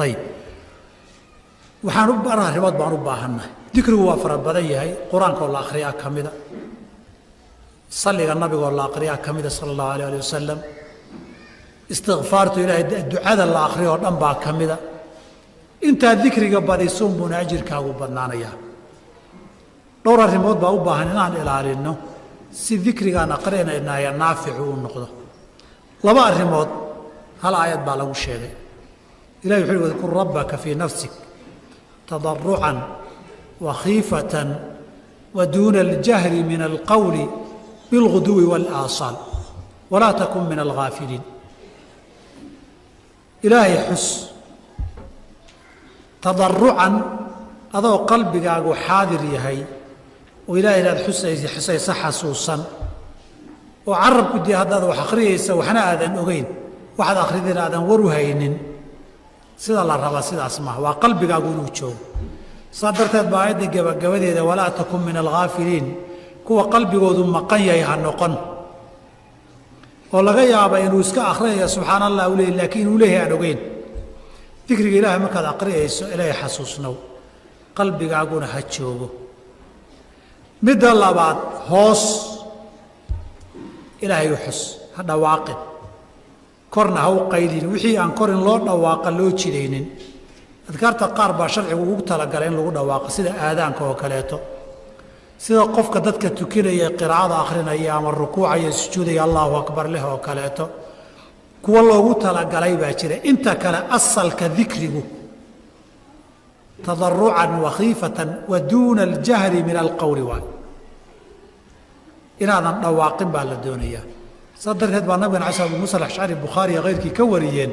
ayib waxaan u baraa ribood baan u baahannahay dikrigu waa fara badan yahay qur-aanka oo la akhriyaa ka mida salliga nabiga oo la akhriyaa ka mida sala allahu alayh alih wasalam istikfaartu ilaahay ducada la akhriyo oo dhan baa ka mida intaa dikriga badisuun buuna ajirkaagu badnaanayaa dhowr arrimood baa u baahan inaan ilaalinno si dikrigaan aqrinaynaya naaficu uu noqdo laba arrimood hal aayad baa lagu sheegay ilahi wuxuu yihi wadkur rabbaka fii nafsik tadarucan wa khiifatan wa duuna aljahri min alqawli bilguduwi waalaasaal walaa takun min alghaafiliin ilaahay xus tadarucan adoo qalbigaagu xaadir yahay oo ilaahay inaad xusaysa xasuusan oo carabku dee haddaad wax akhriyaysa waxna aadan ogeyn waxaad akhridina aadan war u haynin sida la rabaa sidaas maaha waa qalbigaagu inuu joogo saa darteed baa aayadda gabagabadeeda walaa takun min alghaafiliin kuwa qalbigoodu maqan yahay ha noqon oo laga yaaba inuu iska akhriyaya subxaana allah u leeyahy laakiin inuu leeyahay aan ogeyn dikriga ilaahay markaad aqriyayso ilaahay xasuusnow qalbigaaguna ha joogo midda labaad hoos ilaahay u xus ha dhawaaqin korna ha u qaydin wixii aan korin loo dhawaaqa loo jidaynin adkaarta qaar baa sharcigu ugu talagalay in lagu dhawaaqo sida aadaanka oo kaleeto sida qofka dadka tukinaya qiraa'ada akhrinaya ama rukuucaya sujuudaya allahu akbar leh oo kaleeto kuwa loogu talagalay baa jira inta kale asalka dikrigu tadarucan wa khiifatan wa duuna aljahri min alqowli waay inaadan dhawaaqin baa la doonayaa saa darteed baa nabigan cala abu muusa alashcari bukhaari iyo keyrkii ka wariyeen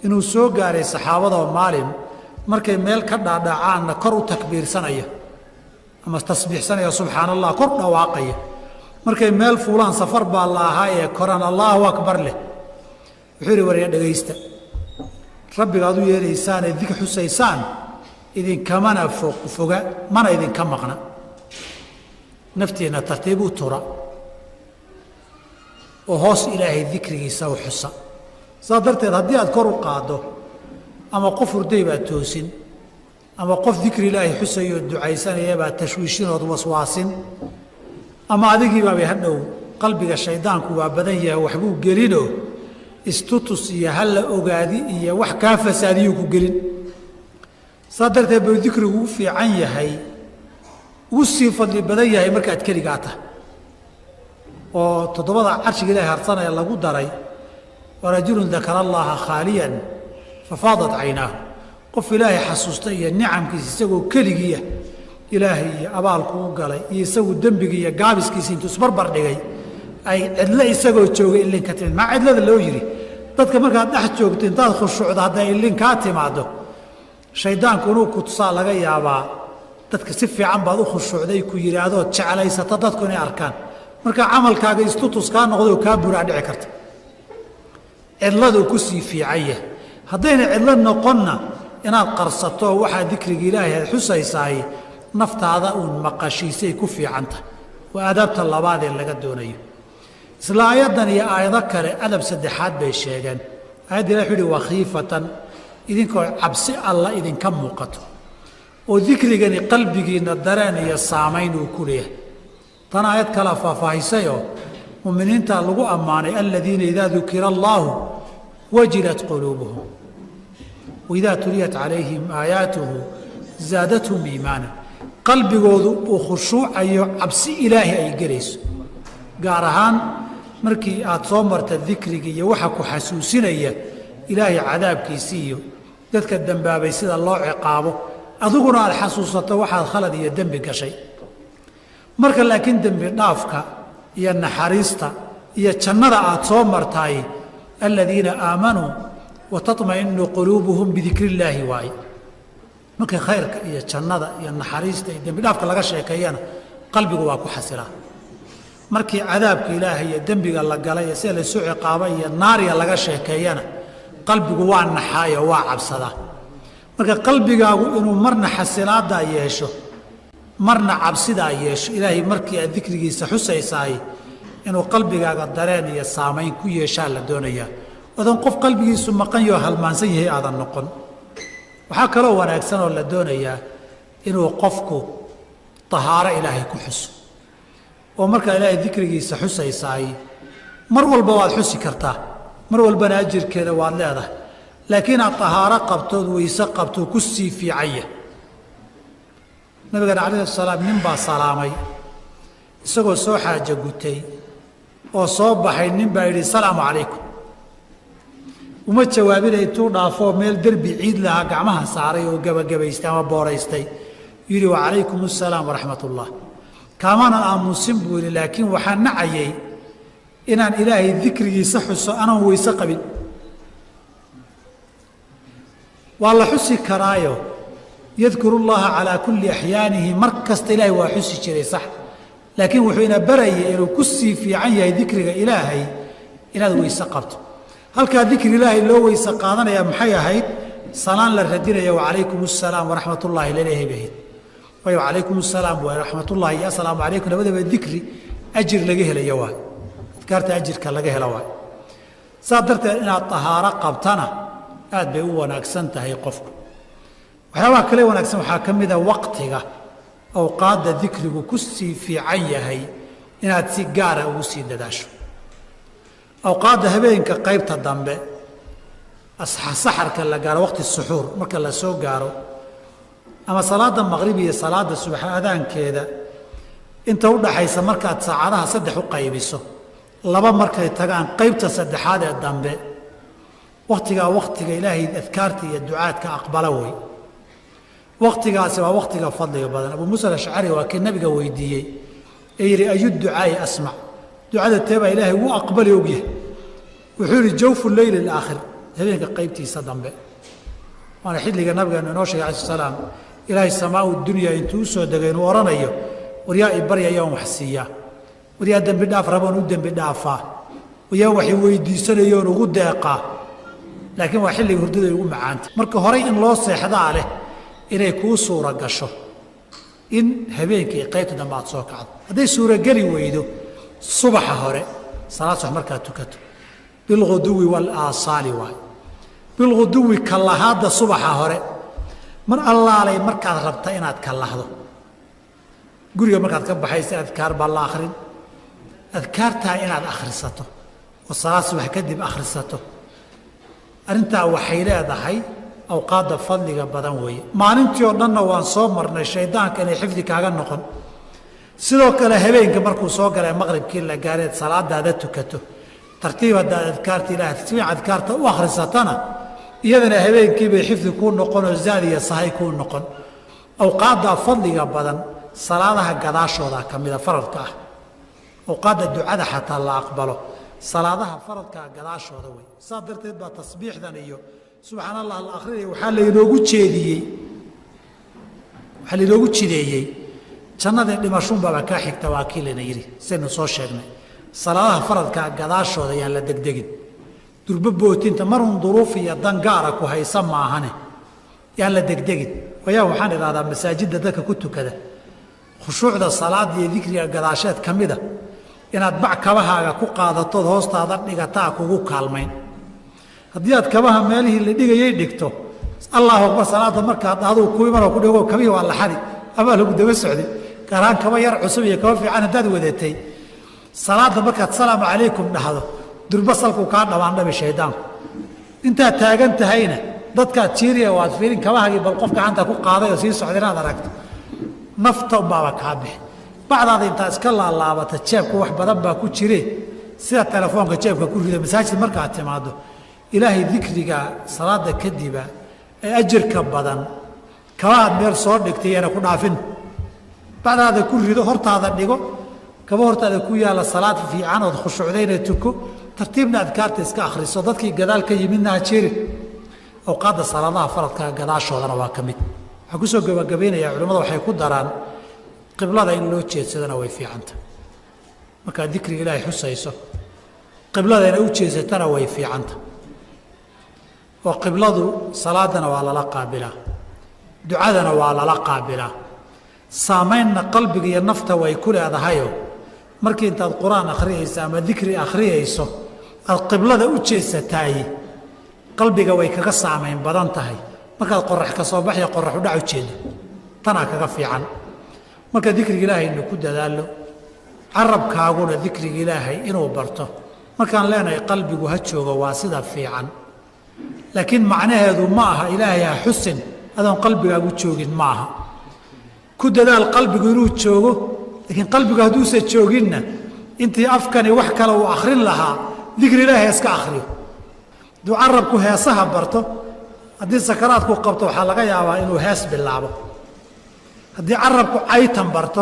inuu soo gaaray saxaabadoo maalin markay meel ka dhaadhacaanna kor u takbiirsanaya ama tasbiixsanaya subxaana allah kor dhawaaqaya markay meel fuulaan safar baa la ahaa ee koran allahu akbar leh wuxuu yidhi warya dhegaysta rabbigaad u yeelaysaan ee dik xusaysaan idinkamana foga mana idinka maqna naftiinna tartiib u tura oo hoos ilaahay dikrigiisa u xusa saa darteed haddii aad kor u qaaddo ama qof hurday baad toosin ama qof dikri ilaahay xusayoo ducaysanaya baad tashwiishinood waswaasin ama adigiibaabay hadhow qalbiga shaydaanku waa badan yahay waxbuu gelinoo istutus iyo halla ogaadi iyo wax kaa fasaadiyuu ku gelin saa darteed buu dikrigu u fiican yahay ugu sii fadli badan yahay markaad keligaa tahay oo toddobada carshiga ilaahay harsanaya lagu daray warajulun dakara allaha khaaliyan fafaadat caynaahu qof ilaahay xasuusta iyo nicamkiisa isagoo keligiiah ilaahay iyo abaalku u galay iyo isagu dembigii iyo gaabiskiisa intuu isbarbar dhigay ay cidlo isagoo joogay illin ka timid maa cidlada loo yidhi dadka markaad dhex joogto intaad khushuucdo hadday illin kaa timaaddo shayddaanku inuu ku tusaa laga yaabaa dadka si fiican baad u khushuucday ku yidhaahdood jeclaysata dadku inay arkaan marka camalkaaga istutus kaa noqdoo kaa buraa dhici karta cidladuu ku sii fiican yahay haddayna cidlo noqonna inaad qarsato waxaa dikriga ilaahay aad xusaysaay naftaada uun maqashiisay ku fiican tahay waa aadaabta labaadee laga doonayo isla aayaddan iyo aayado kale adab saddexaad bay sheegeen aayadda ilahi wuxuu yihi wakhiifatan idinkoo cabsi alla idinka muuqato oo dikrigani qalbigiinna dareen iyo saamayn uu ku leeyahay tan aayad kala faahfaahisayoo muminiinta lagu ammaanay aladiina idaa dukira allaahu wajilat quluubuhum waidaa tuliyat calayhim aayaatuhu zaadathum iimaana qalbigoodu uu khushuucayo cabsi ilaahay ay gelayso gaar ahaan markii aad soo marta dikriga iyo waxa ku xasuusinaya ilaahay cadaabkiisii iyo dadka dembaabay sida loo ciqaabo adiguna aad xasuusato waxaad khalad iyo dembi gashay marka laakiin dembi dhaafka iyo naxariista iyo jannada aad soo martaay aladiina aamanuu wataطmainu quluubuhum bidikri illaahi waaye markii khayrka iyo jannada iyo naxariista iyo dembi dhaafka laga sheekeeyana qalbigu waa ku xasilaa markii cadaabka ilaahay iyo dembiga la galay iyo sida laysu ciqaaba iyo naariga laga sheekeeyana qalbigu waa naxaayo waa cabsadaa marka qalbigaagu inuu marna xasilaadaa yeesho marna cabsidaa yeesho ilaahay markii aad dikrigiisa xusaysaay inuu qalbigaaga dareen iyo saamayn ku yeeshaa la doonayaa odan qof qalbigiisu maqan yahoo halmaansan yahay aadan noqon waxaa kaloo wanaagsan oo la doonayaa inuu qofku tahaaro ilaahay ku xuso oo markaa ilaahay dikrigiisa xusaysaay mar walba waad xusi kartaa mar walbana ajirkeeda waad leedahay laakiin aad tahaaro qabtood weyse qabto ku sii fiicanya nabigana calayhi salaam nin baa salaamay isagoo soo xaajo gutay oo soo baxay nin baa yidhi salaamu calaykum uma jawaabinay intuu dhaafoo meel derbi ciid lahaa gacmaha saaray oo gabagabaystay ama booraystay yidhi wacalaykum assalaam waraxmat ullah kaamaanan aamuusin buu yidhi laakiin waxaan nacayay inaan ilaahay dikrigiisa xuso anaan weyse qabin waa la xusi karaayo yadkuru llaha calaa kulli axyaanihi mar kasta ilaahay waa xusi jiray sax laakiin wuxuu ina barayay inuu ku sii fiican yahay dikriga ilaahay inaad weyse qabto halkaa dikri ilaahay loo weyse qaadanaya maxay ahayd salaan la radinaya wacalaykum assalaam waraxmat ullaahi laleeyahay bahayd waayo wacalaykum assalaam waraxmatullaahi iyo assalaamu calaykum labadaba dikri ajir laga helayo waay adkaarta ajirka laga helo waay saa darteed inaad tahaaro qabtana aad bay u wanaagsan tahay qofku waxyaabaha kale wanaagsan waxaa ka mid a waqtiga awqaadda dikrigu ku sii fiican yahay inaad si gaara ugu sii dadaasho awqaadda habeenka qaybta dambe saxarka la gaaro waqti suxuur marka la soo gaaro ama salaada maqrib iyo salaada subax adaankeeda inta u dhaxaysa markaad saacadaha saddex u qaybiso laba markay tagaan qaybta saddexaad ee dambe waqtigaa waqtiga ilaahay adkaarta iyo ducaadka aqbala wey waqtigaasi waa waqtiga fadliga badan abu muusa alashcari waa kii nabiga weydiiyey ee yidhi ayu ducaai asmac ducada teebaa ilaahay wuu aqbali ogyahay wuxuu yidhi jawfu leyli alaakhir habeenka qaybtiisa dambe waana xilliga nabigeenu inoo sheegay alayhi salaam ilaahay samaau dunya intuu u soo degay inuu odhanayo waryaa i baryayaan wax siiyaa waryaa dembi dhaaf raboon u dembi dhaafaa waryaa wax i weydiisanayoon ugu deeqaa laakiin waa xilliga hurdada ugu macaanta marka horey in loo seexdaa leh inay kuu suura gasho in habeenkii qaybta dambe aad soo kacdo hadday suurageli weydo subaxa hore salaad subax markaad tukato bilghuduwi walaasaali waay bilghuduwi kallahaadda subaxa hore mar allaalay markaad rabta inaad kallahdo guriga markaad ka baxaysa adkaar baa la akhrin adkaartaa inaad akhrisato oo salaad subax kadib akhrisato arrintaa waxay leedahay awqaadda fadliga badan weeye maalintii oo dhanna waan soo marnay shaydaanka inay xifdi kaaga noqon sidoo kale habeenka markuu soo galay maqribkii la gaareed salaadaada tukato tartiib haddaad adkaarta ilaahay tasbiix adkaarta u akhrisatana iyadana habeenkii bay xifdi kuu noqon oo zaad iyo sahay kuu noqon awqaadda fadliga badan salaadaha gadaashooda ka mida faradka ah awqaadda ducada xataa la aqbalo salaadaha faradkaa gadaashooda wey saa darteed baa tasbiixdan iyo subxaan allah la akrinaya waxaa lainoogu jideeyey jannadii dhimashuunbaaba kaa xigta waa kii layna yidhi saynu soo sheegnay salaadaha faradkaa gadaashooda yaan la degdegin durbo bootinta marun duruuf iyo dangaara ku haysa maahane yaan la degdegin wayaa waxaan idhahdaa masaajidda dadka ku tukada khushuucda salaada iyo dikriga gadaasheed ka mida inaad bac kabahaaga ku qaadatood hoostaada dhigataa kugu kaalmayn haddii aad kabaha meelihii la dhigayay dhigto allahu akbar salaada markaad aduu ku imanoo ku dhigo kabihii waa la xadi amaa lagu daba socday gaaraan kaba yar cusub iyo kaba fiican haddaad wadatay salaada markaad salaamu calaykum dhahdo durba salkuu kaa dhawaandhabi shaydaanku intaad taagan tahayna dadkaad jiiriya waad fiirin kabahagii bal qof gacanta ku qaaday oo sii socda inaad aragto nafta unbaaba kaa bixi bacdaada intaad iska laalaabata jeebku wax badan baa ku jire sida telefoonka jeebka ku rida masaajid markaad timaado ilaahay dikriga salaada kadiba ee ajirka badan kabaad meel soo dhigtay yana ku dhaafin bacdaada ku rido hortaada dhigo kaba hortaada ku yaala salaad fiican oo khushuucdayna tuko tartiibna adkaarta iska akhriso dadkii gadaal ka yimidna ha jeerin awqaadda salaadaha faradka gadaashoodana waa ka mid waxaan ku soo gabagabaynayaa culimmada waxay ku daraan qiblada in loo jeedsadana way fiicanta markaad dikriga ilaahay xusayso qiblada inay u jeedsatana way fiicanta oo qibladu salaadana waa lala qaabilaa ducadana waa lala qaabilaa saamaynna qalbiga iyo nafta way ku leedahayoo markii intaad qur-aan akhriyayso ama dikri akhriyayso aad qiblada u jeesataay qalbiga way kaga saamayn badan tahay markaad qorax ka soo baxaya qorax u dhac u jeedo tanaa kaga fiican marka dikriga ilaahay inuu ku dadaalo carabkaaguna dikriga ilaahay inuu barto markaan leenahay qalbigu ha joogo waa sida fiican laakiin macnaheedu ma aha ilaahay ha xusin adoon qalbigaagu joogin ma aha ku dadaal qalbigu inuu joogo laakiin qalbigu hadduusan jooginna intii afkani wax kale uu akhrin lahaa dikri ilaahay iska akhriyo hadduu carabku heesaha barto haddii sakaraadku qabto waxaa laga yaabaa inuu hees bilaabo haddii carabku caytan barto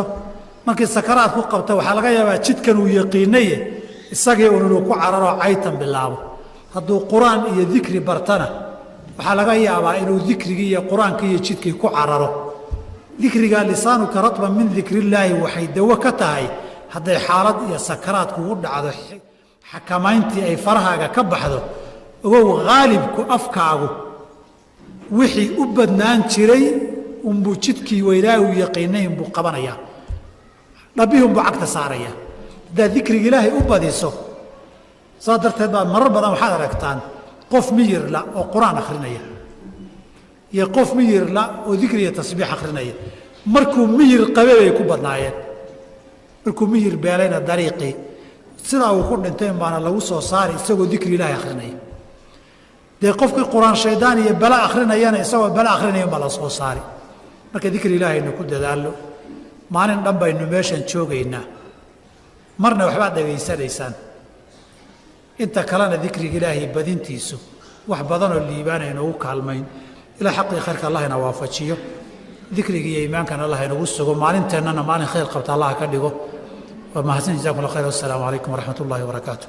markii sakaraadku qabto waxaa laga yaabaa jidkan uu yaqiinaye isagii un inuu ku cararo caytan bilaabo hadduu qur-aan iyo dikri bartana waxaa laga yaabaa inuu dikrigii iyo qur-aankii iyo jidkii ku cararo dikrigaa lisaanuka ratban min dikrillaahi waxay dawo ka tahay hadday xaalad iyo sakaraad kugu dhacdo xakamayntii ay farahaaga ka baxdo ogow haalibku afkaagu wixii u badnaan jiray unbuu jidkii weylaa uu yaqiinay unbuu qabanayaa dhabbihii unbuu cagta saarayaa haddaad dikriga ilaahay u badiso saa darteed baad marar badan waxaad aragtaan qof miyirla oo qur-aan akhrinaya iyo qof miyirla oo dikri iyo tasbiix akhrinaya markuu miyir qabe bay ku badnaayeen markuu miyir beelayna dariiqii sidaa uu ku dhinteen baana lagu soo saari isagoo dikri ilaahay akhrinaya dee qofkii qur-aan shaydaan iyo bala akhrinayana isagoo bala akhrinaya baa la soo saari marka dikri ilaahaynu ku dadaallo maalin dhan baynu meeshan joogaynaa marna waxbaad dhegaysanaysaan inta kalena dikriga ilaahay badintiisu wax badanoo liibaana inoogu kaalmayn ilaa xaqii khayrka allah ina waafajiyo dikriga iyo iimaankana allah inagu sugo maalinteennana maalin khayr qabta allah ka dhigo waa mahadsan jazakum allah khayr wassalaamu calaykum waraxmat ullahi wabarakaatu